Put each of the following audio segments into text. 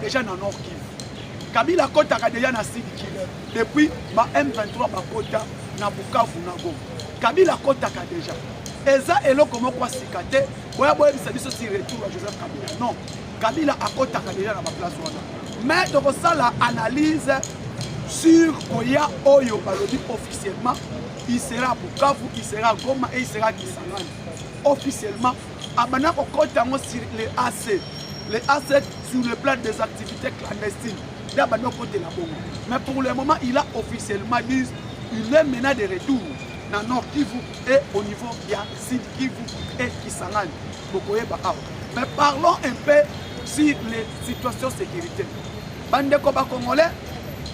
déjà dans Nord Kivu. Kabila kotaka déjà dans Sud Kivu. Depuis ma M23 bakota na Bukavu na Goma. Kabila kotaka déjà. Eza eloko moko sikate. Boya boya biso si retour à Joseph Kabila. Non. Kabila akotaka déjà na place wana. Mais donc ça la analyse sur Koya Oyo Balobi officiellement, il sera à Bukavu, il sera à Goma et il sera à Kisangani. Officiellement, Abana Okotango sur les AC. Les AC sur le plan des activités clandestines. Mais pour le moment, il a officiellement dit il est maintenant de retour dans Nord Kivu et au niveau de Sud Kivu et Kisangani. Mais parlons un peu sur les situations sécuritaires. Bandeko ba Congolais,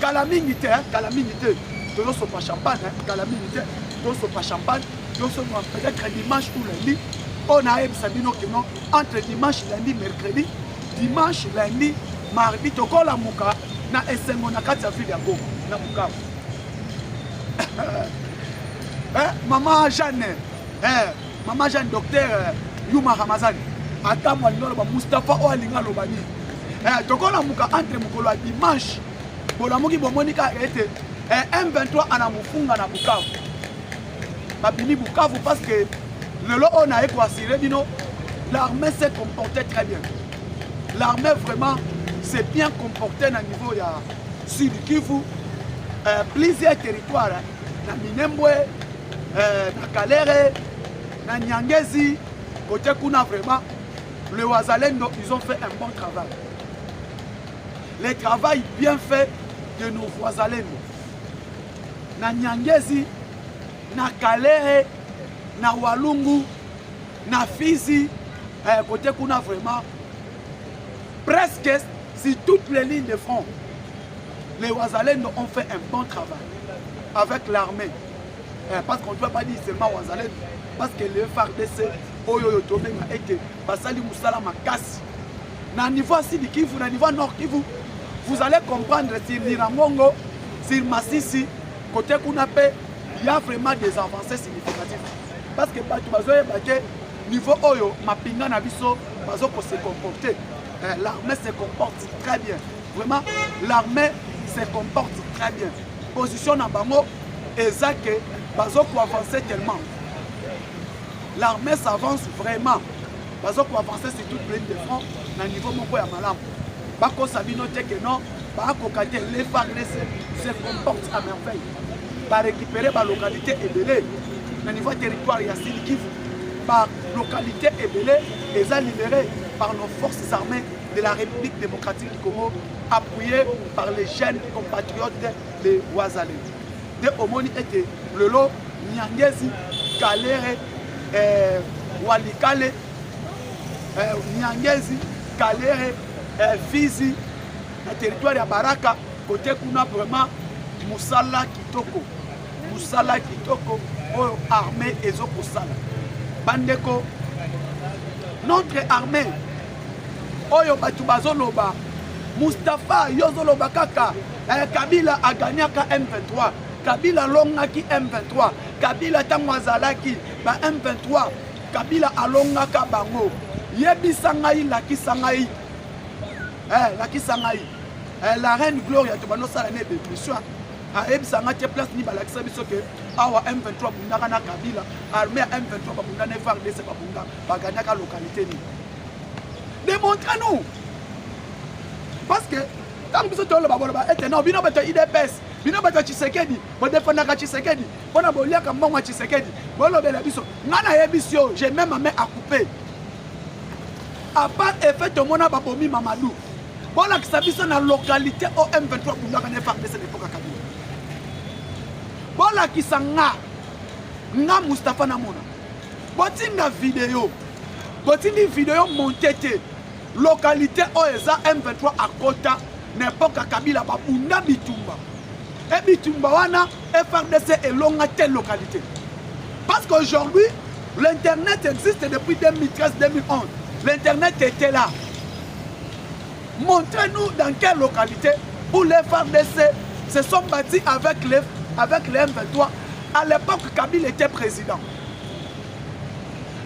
calamité, calamité. Nous sommes pas champagne, calamité. Nous sommes pas champagne. Nous sommes peut-être dimanche ou lundi. On a Sabino qui non entre dimanche, lundi, mercredi, dimanche, lundi, mardi. Toko la muka na esengo na kati ya ville ya Goma na Bukavu. Maman Jeanne, maman Jeanne, docteur Yuma Ramazani. Ata moi non ba Mustafa o alinga lobani. Toko la muka entre mukolo ya dimanche. Bola muki bomonika ete M23 ana mufunga na Bukavu. Babini Bukavu parce que le lot on a assuré dino l'armée s'est comportée très bien. L'armée vraiment s'est bien comportée au niveau de Sud Kivu, plusieurs territoires, na Minembwe, na Kalere, na Nyangezi, côté Kuna vraiment, les Wazalendo, ils ont fait un bon travail. Le travail bien fait de nos Wazalendo. Na Nyangezi, na Kalere, na Walungu, na Fizi, côté Kuna vraiment, presque sur toutes les lignes de front, les Wazalendo ont fait un bon travail avec l'armée. Parce qu'on ne peut pas dire seulement Wazalendo, parce que le FARDC, Oyo Tobenga était Basali Moussala Makasi. Na niveau Sud Kivu, na niveau Nord Kivu, vous allez comprendre sur Niramongo, sur Massissi, côté Kunape, il y a vraiment des avancées significatives. Parce que niveau Oyo, Mapinga Nabiso, Bazo pour se comporter. L'armée se comporte très bien. Vraiment, l'armée se comporte très bien. Position en Bango, et ça que Bazo pour avancer tellement. L'armée s'avance vraiment. Bazo pour avancer sur toute ligne de front, à niveau Moko ya Malam. Bako Sabino que non, Bako Kate, les FARDC se comportent à merveille. Par récupérer la localité Ebele, au niveau territoire Sud Kivu, par localité Ebele, les a libérés par nos forces armées de la République démocratique du Congo, appuyées par les jeunes compatriotes des Wazalé. De Omoni était le lot, Nyangezi, Kalere, Walikale, Nyangezi, Kalere, Fizi, le territoire de Baraka, côté Kuna vraiment, Moussala Kitoko. Moussala Kitoko, armée et Zokosala. Bandeko, notre armée, Oyo Batubazoloba, Mustafa Yozoloba Kaka, Kabila a gagné M23, Kabila Longaki M23, Kabila Tamwazalaki, M23, Kabila Alongaka Bango, Yebi Sangaï, Laki Sangaï, Laki Sangaï, la reine Gloria Tobano Salane de Mission. Aeb Sangaï place ni Balakisa Bisoke, Awa M23 Bundana Kabila, armée M23 Bundana FARDC Babunda, Baganaka localité. Démontrez-nous. Parce que tant que vous êtes là, non, bino bata IDPS, bino bata Tshisekedi, bo defendaka Tshisekedi, bona boliaka mbongo Tshisekedi, bolo bela biso. Ngana yebisio, j'ai même ma main à couper. À part effet de mona babomi Mamadou. Bona kisabiso na localité OM23 bundaka ne FARDC de Poka Kabila. Bona kisanga nga Mustafa Namona. Botinga vidéo. Botinga vidéo montée. Localité Oeza M23 à Kota, n'importe quel Kabila Babunda Bitumba. Et Bitumba wana FARDC est longue à telle localité. Parce qu'aujourd'hui, l'internet existe depuis 2013-2011. L'internet était là. Montrez-nous dans quelle localité où les FARDC se sont bâtis avec les M23 à l'époque où Kabila était président.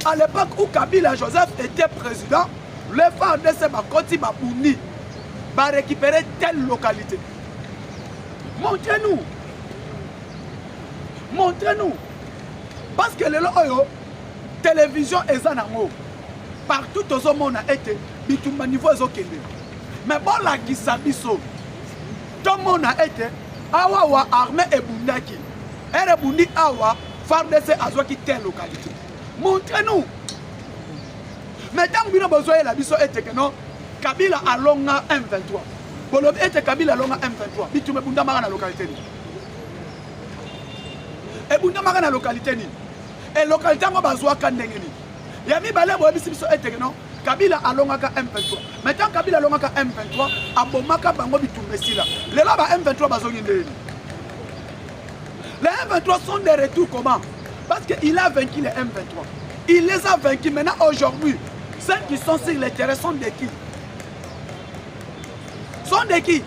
À l'époque où Kabila Joseph était président, les FARDC bakoti babundi va récupérer telle localité. Montrez-nous. Montrez-nous. Parce que le télévision est en haut. Partout au monde a été, bitumba niveau ezokende. Mais bon la gisabiso. Tout le monde a été, awa armée et bundaki. Et bundi awa, FARDC azwaki telle localité. Montrez-nous. Mais tant que nous avons besoin de la biso et que non, Kabila a longa M23. Bolobi et Kabila longa M23. Bitumba bunda mara na localité ni. Et bunda mara na localité ni. Et localité ngo bazwa kandenge ni. Yami bale bo biso et que non, Kabila a longa ka M23. Mais tant Kabila a longa ka M23, abomaka bango bitumba sila. Les là ba M23 bazongi ndeni. Les M23 sont des retours comment? Parce qu'il a vaincu les M23. Il les a vaincus. Maintenant, aujourd'hui, ceux qui sont sur les terrains sont de qui? Sont de qui?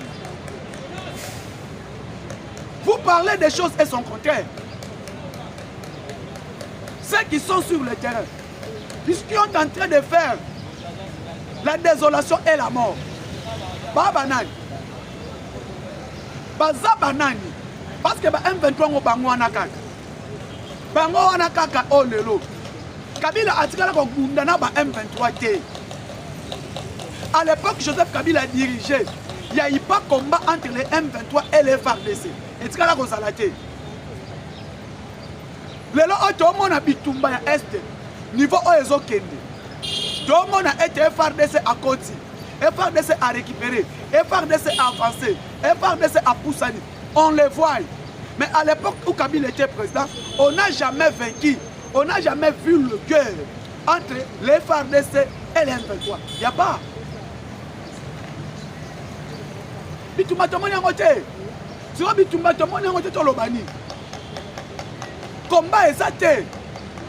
Vous parlez des choses et son contraire. Ceux qui sont sur le terrain, puisqu'ils sont en train de faire la désolation et la mort. Babanani. Bazabanani. Parce que M23 ngo bango anakaka. Bango anakaka o lelo. Kabila atikala ko gundana ba M23 té. À l'époque Joseph Kabila dirigeait, il n'y a eu pas combat entre les M23 et les FARDC. Et tikala ko salaté. Lelo oto mona bitumba ya est niveau o ezokende. Tout le monde a été FARDC à côté. FARDC a récupéré, FARDC a avancé, FARDC a poussé. On les voit. Mais à l'époque où Kabila était président, on n'a jamais vaincu, on n'a jamais vu le guerre entre les FARDC et les M23. Il n'y a pas. Bitumba tomoni ngote. Si on bitumba tomoni ngote tolobani. Combat exacté.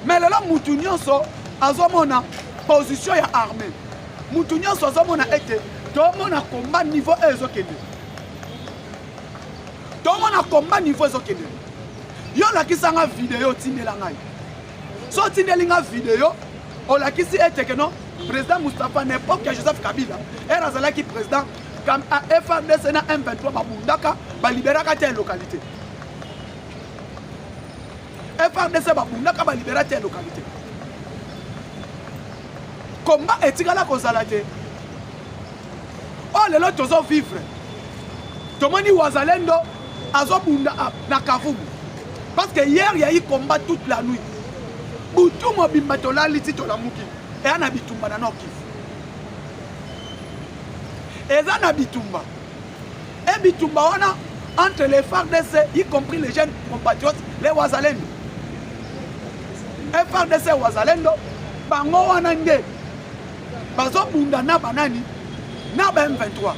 Mais là mutu nyonso azomona position ya armée. Mutu nyonso azomona été. Tomona combat niveau ezokende. Tout le monde a combat niveau ezokende. Yo la kisanga vidéo tindela ngai. So tindelinga vidéo, on la kisi ete que non, président Moustapha n'époque Joseph Kabila, era zalaki président comme a FARDC na M23 babundaka, ba liberaka telle localité. FARDC babundaka ba liberaka telle localité. Combat etikala kozalate. Oh lelo tozo vivre. Tomoni wazalendo azobunda na Kavumu. Parce que hier il y a eu combat toute la nuit. Boutou mobimba tola liti tola muki. Et ana bitumba na Nord Kivu. Et ça na bitumba. Et bitumba wana entre les FARDC, y compris les jeunes compatriotes, les wazalendo. Et FARDC wazalendo, bango wana nge. Bazobunda na banani, na M23,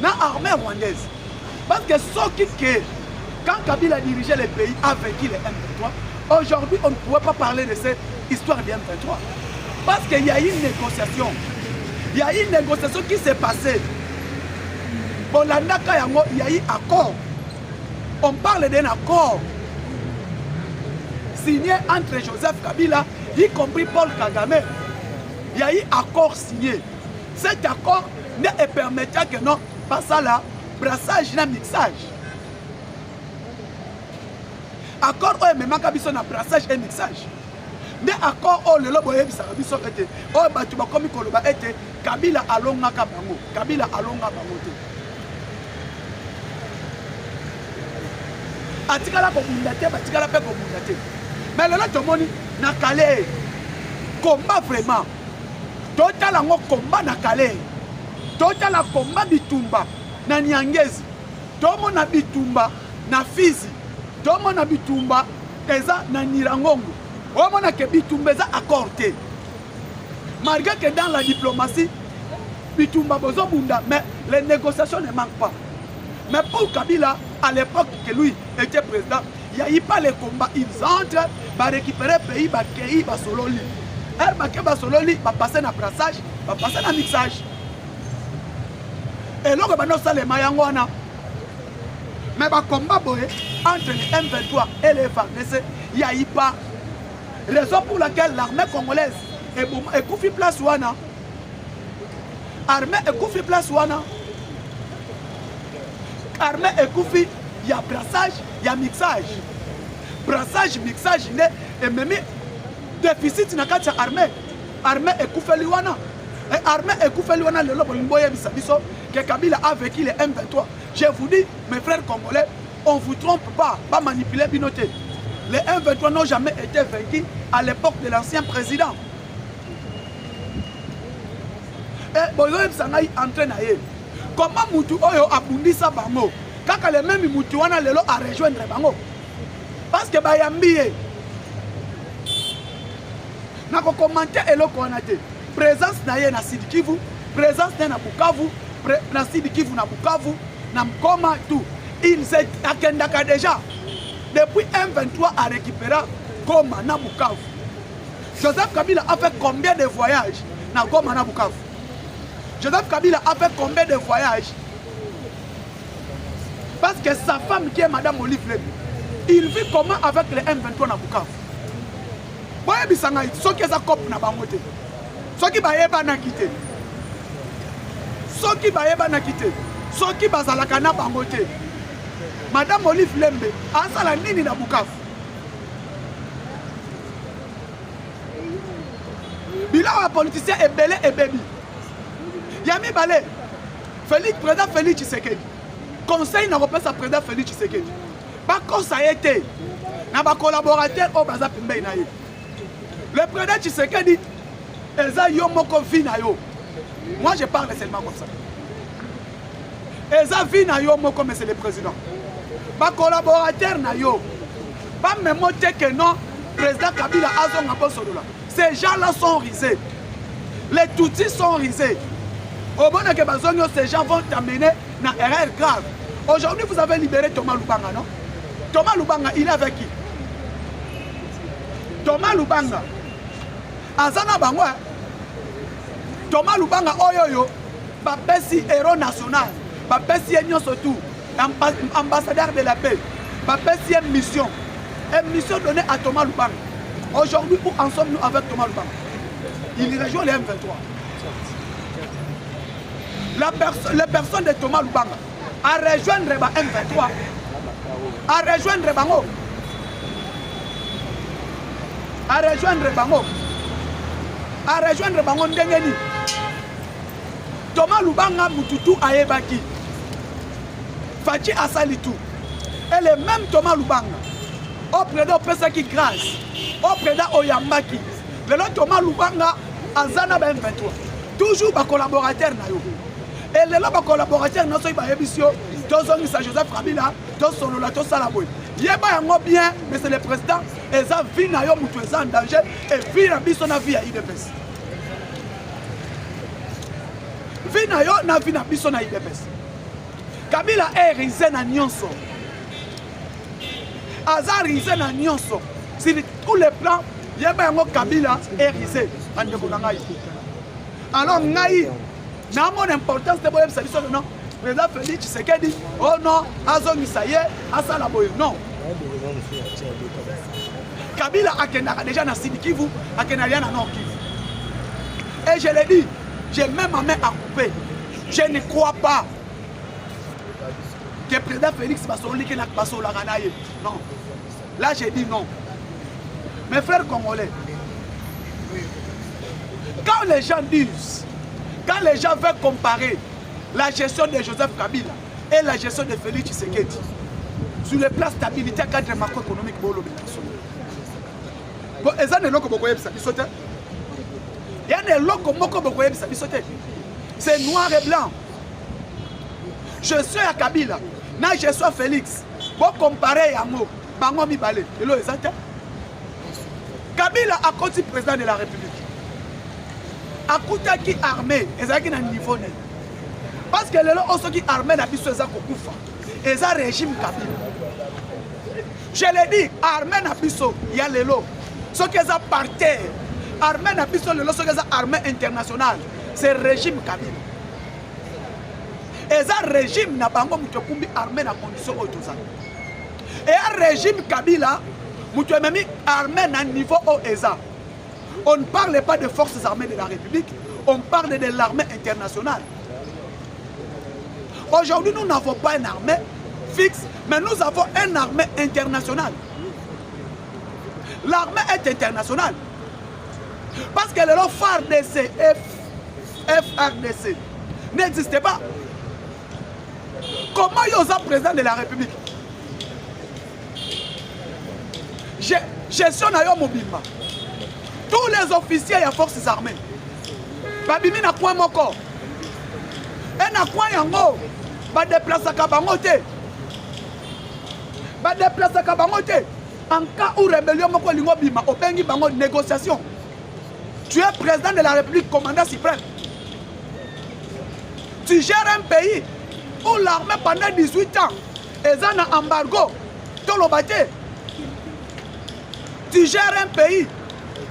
na armée rwandaise. Parce que ce qui est, quand Kabila dirigeait les pays, a vaincu les M23, aujourd'hui on ne pouvait pas parler de cette histoire des M23. Parce qu'il y a eu une négociation. Il y a eu une négociation qui s'est passée. Bolandaka yango, il y a eu accord. On parle d'un accord signé entre Joseph Kabila, y compris Paul Kagame. Il y a eu accord signé. Cet accord ne permettait que non, pas ça là, brassage na mixage. Accord où même kabiso na brassage et mixage. Mais accord où le lobo yebisa kabiso était. Oh batu ba komi koloba était Kabila alonga kabango. Kabila alonga bango. Atikala ko mundate, batikala pe ko mundate. Mais le lot moni na Calais. Combat vraiment. Total en combat na Calais. Total en combat bitumba na Nyangezi. Tomo na bitumba na Fizi. Tomo na bitumba eza na Nirangongo. Omo na ke bitumba eza accordé. Malgré que dans la diplomatie bitumba bozo bunda, mais les négociations ne manquent pas. Mais pour Kabila, à l'époque que lui était président, il n'y a eu pas les combats. Ils entrent, va récupérer le pays, va créer, va sololi. Et va sololi, va passer dans le brassage, va passer dans le mixage. Et là, on va faire les Mayangwana. Mais le combat entre les M23 et les FARDC, il n'y a eu pas. Raison pour laquelle l'armée congolaise est coupée place ouana. Armée est coupée place ouana. armée ekufi, il y a brassage, il y a mixage. Brassage, mixage, et même déficit na kati armée. Armée ekufi liwana. Et armée ekufi liwana le lobo limboye bisabiso que Kabila a vécu les M23. Je vous dis, mes frères congolais, on ne vous trompe pas manipuler binoté. Les M23 n'ont jamais été vaincus à l'époque de l'ancien président. Et Boyoïb Sangaï entraîne. Comment Moutou Oyo a bundi sa bango? Quand les mêmes Moutouana lelo a rejoindre bango. Parce que Bayambiye. N'a pas commenté et l'eau présence naye na Sud Kivu, présence na Bukavu, na Sud Kivu na Bukavu, na Mkoma tout. Ils étaient à Kendaka déjà. Depuis M23 a récupéré Goma na Bukavu. Joseph Kabila a fait combien de voyages na Goma na Bukavu? Joseph Kabila a fait combien de voyages? Parce que sa femme qui est Madame Olive Lébi, il vit comment avec les M23 na Bukavu? Boye bisangaï, ceux qui ont copé na bangote, ceux qui baïeba na quitté, ceux qui baïeba na quitté, ceux qui bazalaka na bangote. Madame Olive Lembe, asala nini na Bukavu? Bilan wa politicien est belé et baby. Yami Balé, président Félix Tshisekedi. Conseil n'a pas sa président Félix Tshisekedi. Pas comme ça a été. N'a pas collaborateur au Baza Pimbe na ye. Le président Tshisekedi, Eza yo moko vi na yo. Moi je parle seulement comme ça. Eza vi na yo moko mais c'est le président. Pas collaborateur na yo. Pas même moté que non, président Kabila a son rapport sur là. Ces gens-là sont risés. Les Tutsis sont risés. Au bon que bazonyo, ces gens vont t'amener dans une erreur grave. Aujourd'hui, vous avez libéré Thomas Lubanga, non? Thomas Lubanga, il est avec qui? Thomas Lubanga. Azana Bangwa. Thomas Lubanga, oyoyo. Bapesi héros national. Bapesi Enyo Sotou. Ambassadeur de la paix. Bapesi une mission. Une mission donnée à Thomas Lubanga. Aujourd'hui, où en sommes-nous avec Thomas Lubanga? Il rejoint les M23. La personne de Thomas Lubanga a rejoindre les M23. A rejoindre Bango. A rejoindre Bango. A rejoindre Bango Ndengeni. Thomas Lubanga Mututu Aebaki. Fachi Asalitu. Et le même Thomas Lubanga. Au président Pesaki grâce. Au président Oyambaki. Le Thomas Lubanga Azana M23. Toujours ma collaborateur na yo. Et les là collaborateurs na so ba ebisio. Tozongi sa Joseph Kabila, to solola to salaboy. Yeba yango bien, mais c'est le président et ça vie na yo mutu en danger et vie na biso na vie ya IDPS. Vie na yo na vie na biso na IDPS. Kabila est risé na nyonso. Azar risé na nyonso. Sur tous les plans, yeba yango Kabila est risé. Alors ngai na mon importance de boyem sabiso non. Président Félix Tshisekedi, oh non, Azon Misaye, Asala Boye, non. Kabila a déjà na Sud Kivu, a Kenaya na Nord Kivu. Et je l'ai dit, j'ai même ma main à couper. Je ne crois pas que le président Félix Basoli qui n'a pas sur la Ganaye. Non. Là, j'ai dit non. Mes frères congolais, quand les gens disent, quand les gens veulent comparer la gestion de Joseph Kabila et la gestion de Félix Tshisekedi sur le plan stabilité cadre macroéconomique, c'est noir et blanc. Je suis à Kabila, je suis à Félix. Pour comparer à moi, Kabila a continué président de la République. A côté qui armé, et un niveau. Parce que les gens qui armés na biso eza kokufa. Eza régime Kabila. Je l'ai dit, armé na biso ya lelo. Ce qui est par terre. Armé na biso lelo ce qui est armée internationale. C'est régime Kabila. Eza régime na bango mutokumbi armé na condition otoza. Et un régime Kabila mutomemi armé na niveau o eza. On ne parle pas des forces armées de la République, on parle de l'armée internationale. Aujourd'hui, nous n'avons pas une armée fixe, mais nous avons une armée internationale. L'armée est internationale. Parce que le FARDC, FRDC, n'existait pas. Comment il y a président de la République? Gestion na yo mobile. Tous les officiers et forces armées. Babimi na quoi moko. Et na quoi yango. Ba déplacer kabangote. Ba déplacer kabangote. En cas où rébellion moko lingo bima, obengi bango négociation. Tu es président de la République, commandant suprême. Tu gères un pays où l'armée pendant 18 ans est en embargo. Tu gères un pays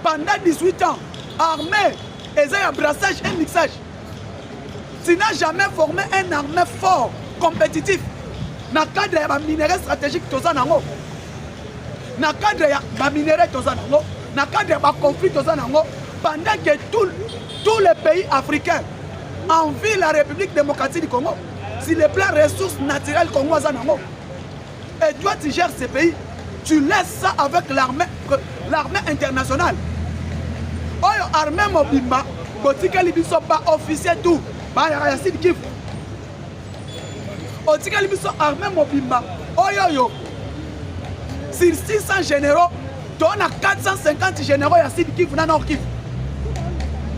pendant 18 ans, armée, et un brassage et mixage. Tu n'as jamais formé un armée fort, compétitif. Dans le cadre de la minerai stratégique, dans le cadre de la minerai, dans le cadre de la conflit, pendant que tous les pays africains envient la République démocratique du Congo, si les plans ressources naturelles congolaises, et toi tu gères ces pays, tu laisses ça avec l'armée internationale. Oyo armée mobimba, botika libiso pas officier tout, ba ya Sud Kivu. Otika libiso armée mobimba, oyo yo. Sur 600 généraux, on a 450 généraux ya Sud Kivu na Nord Kivu.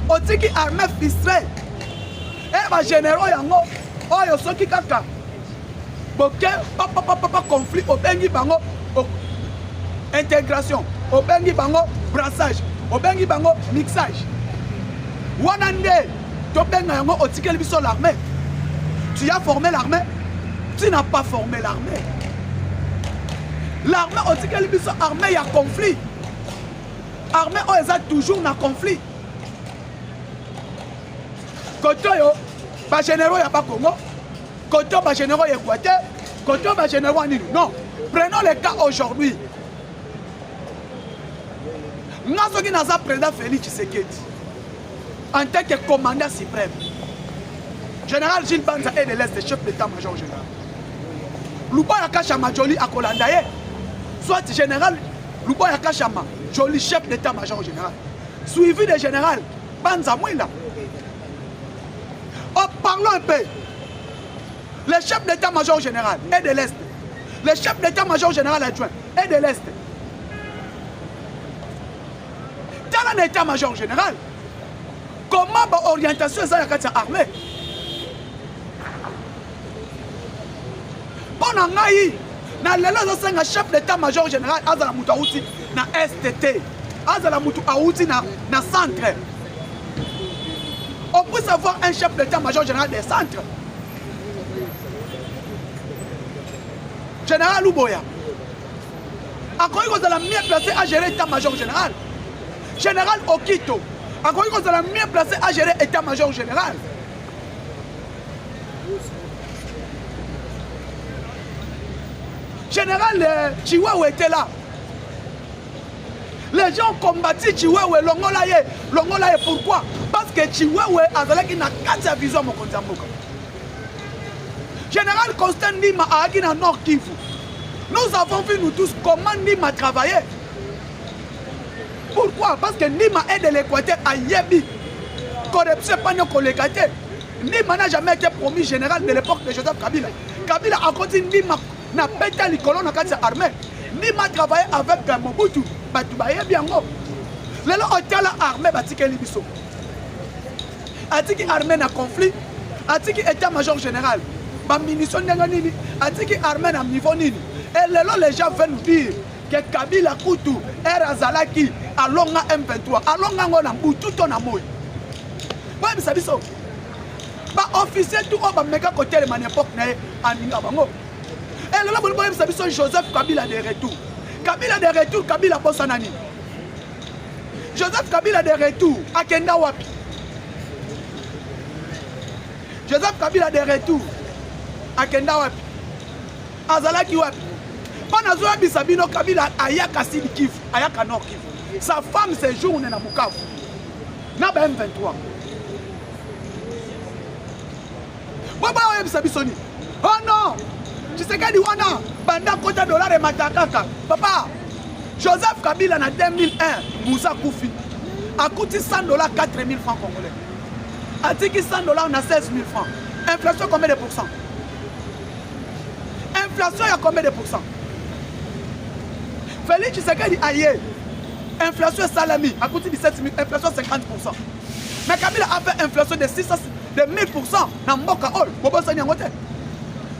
Otiki armée fistrée. Et ba généraux yango, oyo soki kaka. Boke papa conflit au bengi bango. Intégration, au bengi bango brassage, au bengi bango mixage. Wanande, to benga yango otike biso l'armée. Tu as formé l'armée, tu n'as pas formé l'armée. L'armée otike biso armée, il y a conflit. Armée on est toujours dans conflit. Côté yo, ba généraux y a pas Congo. Côté ba généraux y a Équateur. Côté ba généraux ni non. Prenons le cas aujourd'hui. Nous avons président Félix Tshisekedi en tant que commandant suprême. Général Gilles Banza est de l'Est, chef d'état-major général. Luboya Kachama Joli à Kolandaye, soit général Luboya Kachama Joli, chef d'état-major général. Suivi de général Banza Mouila. Oh, parlons un peu. Le chef d'état-major général est de l'Est. Le chef d'état-major général adjoint est de l'Est. Dans l'état-major général, comment l'orientation est armée? Pendant que chef d'état-major général Azala Moutaouti na STT, Azala Moutaouti na centre. On peut savoir un chef d'état-major général des centres. Général Luboya. Encore une fois, vous allez mieux placé à gérer l'état-major général. Général Okito, encore une fois, vous allez mieux placé à gérer l'état-major général. Général Chihuahua était là. Les gens ont combattu Chihuahua, Longolaye. Pourquoi? Parce que Chihuahua a une carte vision. Général Constant Nima a agi dans Nord Kivu. Nous avons vu nous tous comment Nima travaillait. Pourquoi? Parce que Nima est de l'Équateur à Yebi. Corruption pas nos collègues. Nima n'a jamais été promis général de l'époque de Joseph Kabila. Kabila a continué Nima n'a pas été les colons dans l'armée. Nima travaillait avec Mobutu. Batubaye bien go. Lelo hôtel armée batike libiso. Atiki armée na conflit. Atiki état-major général. Ba munition ndenganini. Atiki armée na niveau nini. Et lelo les gens veulent nous dire que Kabila Kutu era Zalaki alonga M23 alonga ngona mbutu to na moyi. Ba bisabiso. Ba officier tout ba meka côté le man époque na aninga bango. Et lelo bo bisabiso Joseph Kabila de retour. Kabila de retour, Kabila Bossanani. Joseph Kabila de retour, Akenda Wapi. Joseph Kabila de retour, Akenda Wapi. Azalaki Wapi. Panazoa Bisabino Kabila Ayaka Sud Kivu, Ayaka Nord Kivu. Sa femme séjourne na Bukavu. Na M23. Baba Bisabisoni. Tshisekedi wana banda kota dollar et matakaka. Papa, Joseph Kabila en 2001, Moussa Koufi, a coûté $100, 4 000 francs congolais. A dit que $100, on a 16 000 francs. Inflation combien de pourcents? Inflation, il y a combien de pourcents? Félix Tshisekedi aïe. Inflation salami, a coûté 17 000, inflation 50%. Mais Kabila a fait inflation de 1000%. Dans Mboka Ol,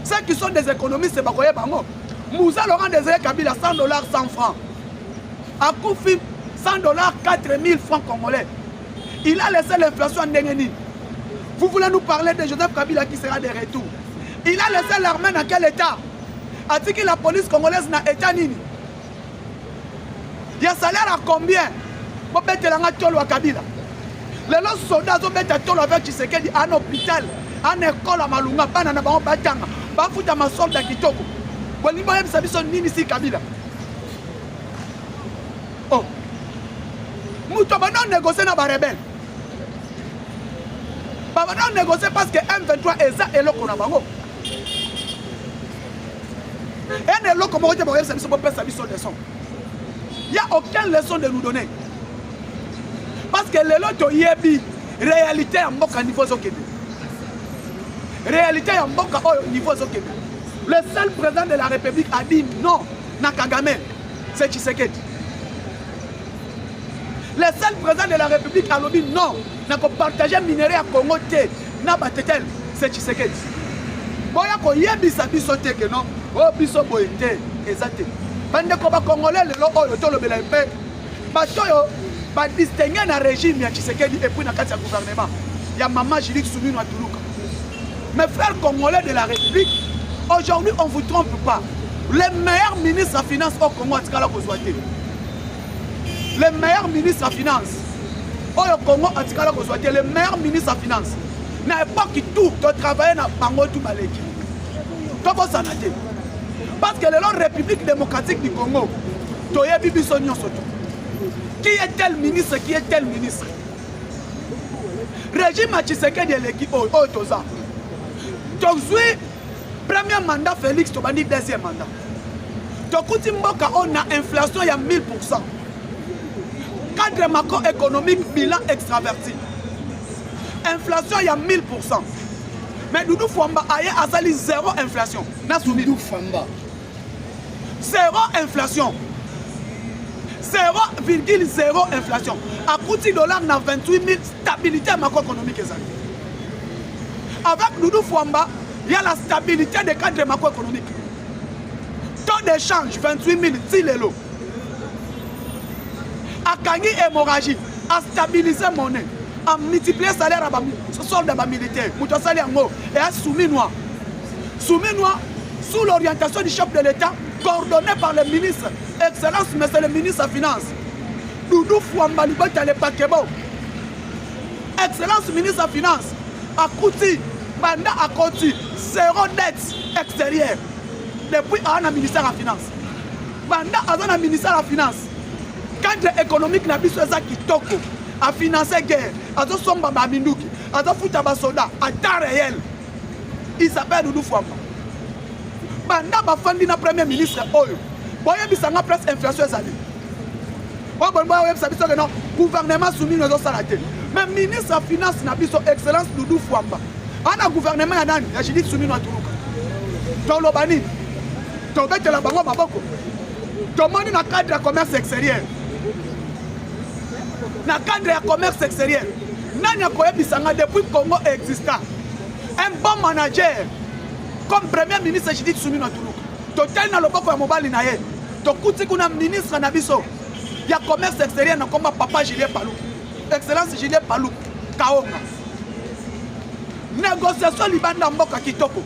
ceux qui sont des économistes, c'est Bakoye Bango. Moussa Laurent Désiré Kabila, $100, 100 francs. A Koufi, $100, 4 000 francs congolais. Il a laissé l'inflation en Ndengeni. Vous voulez nous parler de Joseph Kabila qui sera de retour. Il a laissé l'armée dans quel état? A dit que la police congolaise n'a état nini. Il y a salaire à combien? Pour mettre la tolo à Kabila. Les soldats ont mis tolo avec Tshisekedi à un hôpital, à une école à Malunga, pas dans un batanga, pas foutre ma soldat qui toko. Bon, il m'a dit son nini ici Kabila. Oh, nous avons négocié dans les rebelles. Nous avons négocié parce que M23 est ça et l'autre qu'on a bango. Et l'autre comme on dit, il n'y a aucune leçon de nous donner. Parce que les autres yebi réalité en Mboka niveau Zokebe. Réalité en Mboka niveau Zokebe. Le seul président de la République a dit non, na Kagame, c'est Tshisekedi. Le seul président de la République a dit non, n'a pas partagé minerai à Congo té, n'a pas tetel, c'est Tshisekedi. Boya ko yebi sabi sote que non, oh biso boyete, exact. Bande ko ba Congolais le lo oyo to lo bela pe. Ba toyo ba distinguer na régime ya Tshisekedi et puis na kati ya gouvernement. Ya maman Julie Soumino à Toulouka. Mes frères congolais de la République, aujourd'hui on ne vous trompe pas. Les meilleurs ministres en finance au Congo à Tikala Kozouate. Les meilleurs ministres en finance au Congo à Tikala Kozouate. Les meilleurs ministres en finance. N'a pas qui tout de travailler dans Bango tout Baleki. Comment ça n'a été? Parce que la République démocratique du Congo, qui est tel ministre, qui est tel ministre? Régime Tshisekedi l'équipe au Toza. Tozui, premier mandat Félix Tobani, deuxième mandat. Tokuti Mboka, on a inflation, il y a 1000%. Cadre macroéconomique, bilan extraverti. Inflation, il y a 1000%. Mais Doudou Fouamba a eu zéro inflation. Doudou Fouamba. Zéro inflation. 0,0 inflation. À coût de dollars, on a 28 000 stabilité macroéconomique. Avec Doudou Fouamba, il y a la stabilité des cadres macroéconomiques. Taux d'échange, 28 000, si les lots. À Kangi hémorragie, à stabiliser monnaie, à multiplier salaire à ce soldat militaire, et à Souminois. Souminois, sous l'orientation du chef de l'État, coordonné par le ministre, Excellence, Monsieur le ministre des Finances, Doudou Fouamba, le Pakebo, Excellence, ministre des Finances, à Kouti, Banda à Kouti, zéro dette extérieure, depuis un ministère des Finances. Banda à un ministère des Finances, cadre économique n'a pas besoin qui toko, à financer guerre, à Somba Babindouki, à Foutaba Soda, à temps réel. Il s'appelle Doudou Fouamba. Banda bafandi na premier ministre oyo boye bisanga plus inflation ezali wa bon boye sabiso que non gouvernement soumis nos salate mais ministre de finance na biso excellence Doudou Fouamba ana gouvernement ya nani ya Judith Soumino Atuluka to lobani to betela bango maboko to moni na cadre de commerce extérieur na cadre de commerce extérieur nani akoye bisanga depuis Congo existant un bon manager comme premier ministre Judith Soumino Atuluka. Total na loboko ya mobali na ye. Tokuti kuna ministre na biso. Ya commerce extérieur na komba papa Julien Palou. Excellence Julien Palou. Kaonga. Négociation libanda mboka kitoko.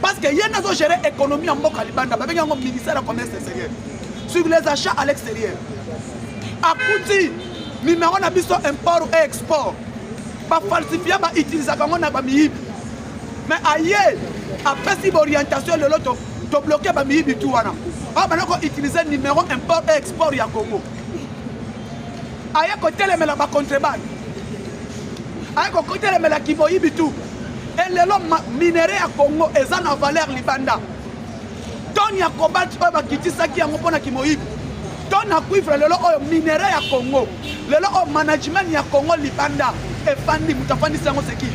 Parce que yé nazo gérer économie en mboka libanda. Babenga ngo ministère de commerce extérieur. Sur les achats à l'extérieur. Akuti numéro na biso import et export. Ba falsifier ba utiliser kango na ba miyibi. Mais ailleurs, après cette orientation, le lot de bloquer ma mihi du tout. Maintenant, on utilise le numéro import et export à Congo. Ailleurs, côté les la contrebande. Ailleurs, côté les la kiboyi du tout. Et le lot minéré à Congo, et ça n'a valeur libanda. ton ya cobalt oyo bakitisaki yango mpona kimoyibi ton na cuivre lelo oyo minerai ya Congo lelo oyo management ya Congo libanda efandi mutu afandisi yango seki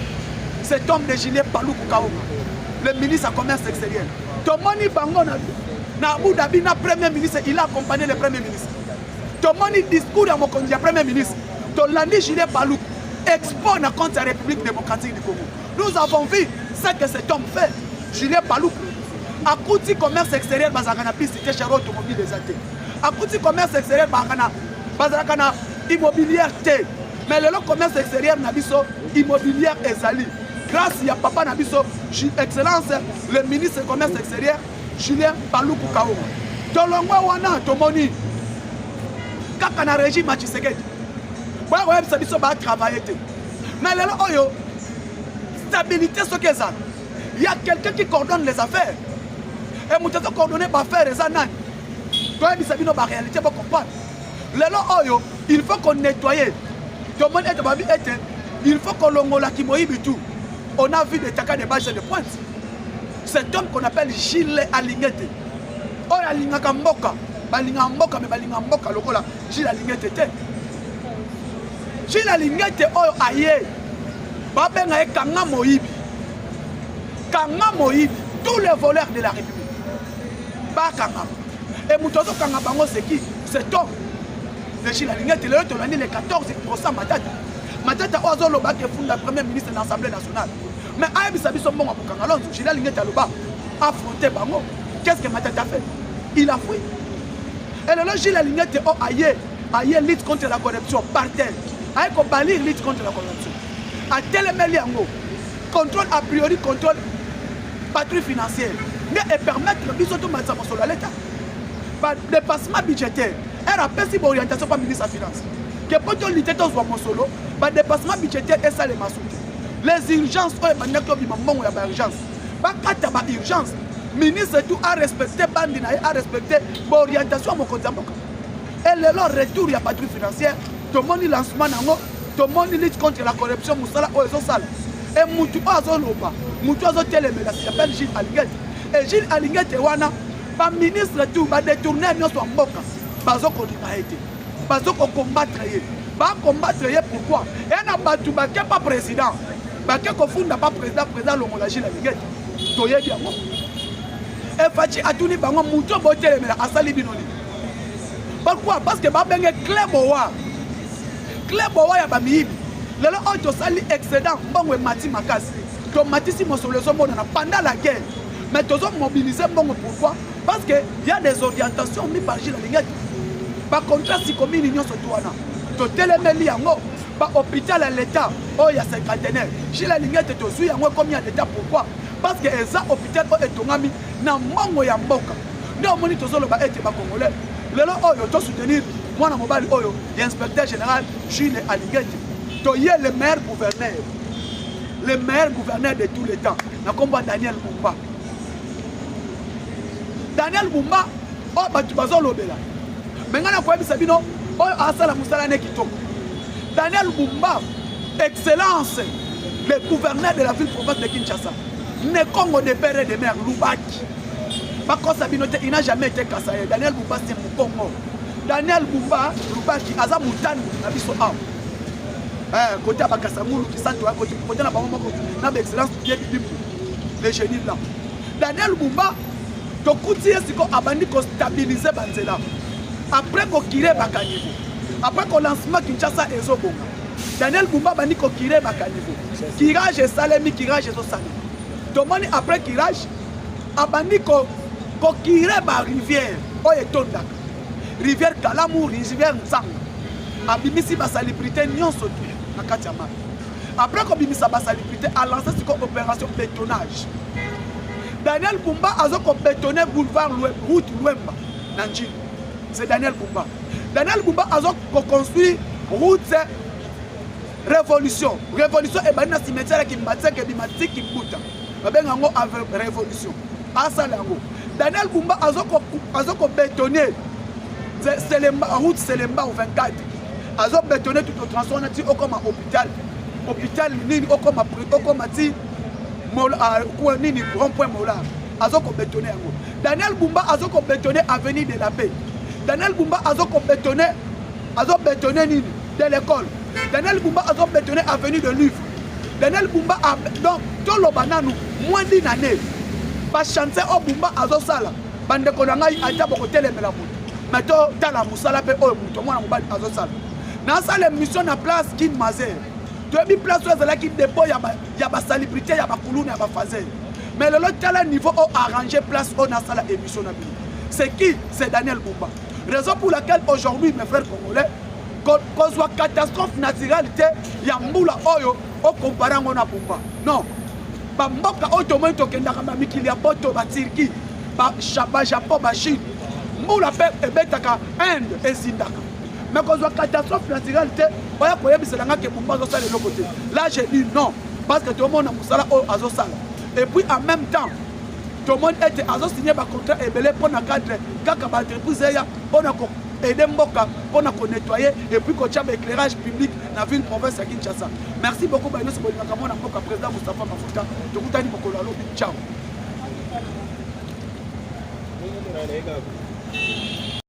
cet homme de Julien Paluku Kahonga le ministre du commerce extérieur tomoni bango na Abu Dhabi na premier ministre il a accompagné le premier ministre tomoni discours ya mokonzi ya premier ministre tolandi Julien Paluku expone contre la République démocratique du Congo. Nous avons vu ce que cet homme fait. Julien Paluku a coûté commerce extérieur bazakana piscité chez automobile des athées. A coûté commerce extérieur bazakana immobilière té. Mais le commerce extérieur nabiso immobilière ezali. Grâce à papa nabiso excellence le ministre du commerce extérieur Julien Paluku Kahonga. Tolongwa wana tomoni kaka na régime à Tshisekedi. Va travailler. Mais là, stabilité, ce que ça. Il y a quelqu'un qui coordonne les affaires. Et nous devons coordonner les affaires. Toi, la réalité, vous comprenez. Il faut qu'on nettoie. Tout le monde est il faut qu'on l'ongole qui moïbe tout. On a vu des takas de bâches de pointe. Cet homme qu'on appelle Gilles Alingete. Oh, Alingaka Mboka. Balinga Mboka, mais Balinga Mboka, Gilles Alingete. Gilles Alingete oyo aye babenga e Kanga Moïbi tous les voleurs de la République ba Kanga et mutozo Kanga bango c'est qui cet homme de Gilles Alingete le tolani les 14% matata ozo loba ke funda premier ministre de l'Assemblée nationale mais ayebisa biso mbongo pour Kanga Lonzo Gilles Alingete aloba affronter bango qu'est-ce que matata fait il a fui et le Gilles Alingete o aye lutte contre la corruption par terre. Aïe qu'on balir lutte contre la corruption. À tel yango contrôle a priori contrôle patrouille financière. Mais et permettre le bisoto matza sur l'État. Par dépassement budgétaire. Elle rappelle si orientation par ministre des Finances. Que pour tout lutter dans mon solo, par dépassement budgétaire et ça les masoutés. Les urgences oh et maneko bimamon ya ba urgence. Ba kata ba urgence. Ministre tout a respecté bandina a respecté orientation mon compte. Et le retour ya patrouille financière. Tout le monde lancement nango, tout le monde lutte contre la corruption, musala ozo sala. Et mutu ozo loba, mutu ozo téléméla, s'appelle Gilles Alingete. Et Gilles Alingete wana, ba ministre tout, ba détourner nyoso en mboka, bazo kodika été, bazo combattre ye, ba combattre ye pourquoi? Et na batu ba ke pas président, ba ke kofunda pas président longola Gilles Alingete. Toye diamo. Et Fachi atuni bango mutu bo téléméla asali binoni. Pourquoi? Parce que ba benge Cléboa. Cléboa ya bamibi lelo auto sali excédent mbongo mati makasi to matisi mosolo zomona pendant la guerre mais tozo mobiliser mbongo pourquoi parce que il y a des orientations mis par Gilles Alingete ba contrat si commune union so toana to telemeli yango ba hôpital à l'état oh ya cinquantenaire Gilles Alingete to zui yango combien d'état pourquoi parce que eza hôpital o etongami na mbongo ya mboka ndio moni tozo loba ete ba congolais lelo oyo to soutenir moi mobile oyo l'inspecteur général Gilles Alingete toye le meilleur gouverneur de tous les temps na combat Daniel Bumba oh batu bazo lobela mengana ko yebisa bino oyo asala musala ne kitoko Daniel Bumba excellence le gouverneur de la ville province de Kinshasa ne Congo de père et de mère Lubaki parce que il n'a jamais été Kasaye Daniel Bumba c'est mon Congo Daniel Bumba Lubaki aza mutani na biso aw côté Bakasamulu qui santo côté na bango moko na excellence bien biblique les génies là Daniel Bumba to kuti siko abandi ko stabiliser banzela après ko kire bakanivo après ko lancement Kinshasa ezobonga Daniel Bumba bandi ko kire bakanivo kirage salemi kirage zo sali to moni après kirage abandi ko kire ba rivière oye tondaka rivière Kalamu, rivière Nzanga. Abimisi ba salubrité nyonso na kati ya mai. Après ko bimisa ba salubrité a lancé cette opération bétonnage. Daniel Bumba a bétonné boulevard route Luemba Nanjing. C'est Daniel Bumba. Daniel Bumba a construit route révolution. Révolution et banina cimetière qui mbatia ke bimati ki buta. Babenga ngo révolution. Asalango. Daniel Bumba a bétonné c'est la route Selemba au 24. Azo bétonné tout le transport au comme hôpital nini au comme ti nini rond-point Mola azoko bétonner yango. Daniel Bumba azoko bétonner avenue de la paix. Daniel Bumba azoko bétonner nini de l'école. Daniel Bumba azoko bétonner avenue de Louvre. Daniel Bumba a donc tout le banano moins d'une année. Pas chanter au Bumba azosala. Bande konangai aja boko telemela mutu. Meto tala musala pe o mutu mwana mobali azosala. Na sala mission na place Kin Mazer. Tu as mis place où là qui dépôt ya ba célébrité ya ba kuluna ya ba fazer. Mais le lot tala niveau au arranger place au na sala émission na bi. C'est qui? C'est Daniel Bumba. Raison pour laquelle aujourd'hui mes frères congolais qu'on soit catastrophe naturelle il y a mboula oyo au comparé na Bumba. Non. Ba mboka otomo to kenda kama mikili ya boto ba Turquie, ba Japon, ba Chine. Mboula pe ebetaka Inde et Zindaka. Mais qu'on soit catastrophe naturelle oya koyebisela que Bumba zo sala le côté. Là j'ai dit non parce que tout le monde a musala o azo sala. Et puis en même temps tout le monde était azo signé ba contrat et belé pour na cadre kaka ba entreprise ya pour na ko aider mboka pour na ko nettoyer et puis ko tchamba éclairage public na ville province ya Kinshasa. Merci beaucoup ba nyonso bolinga kama na mboka président Moustapha Mafuta tokutani mokolo alobi ciao.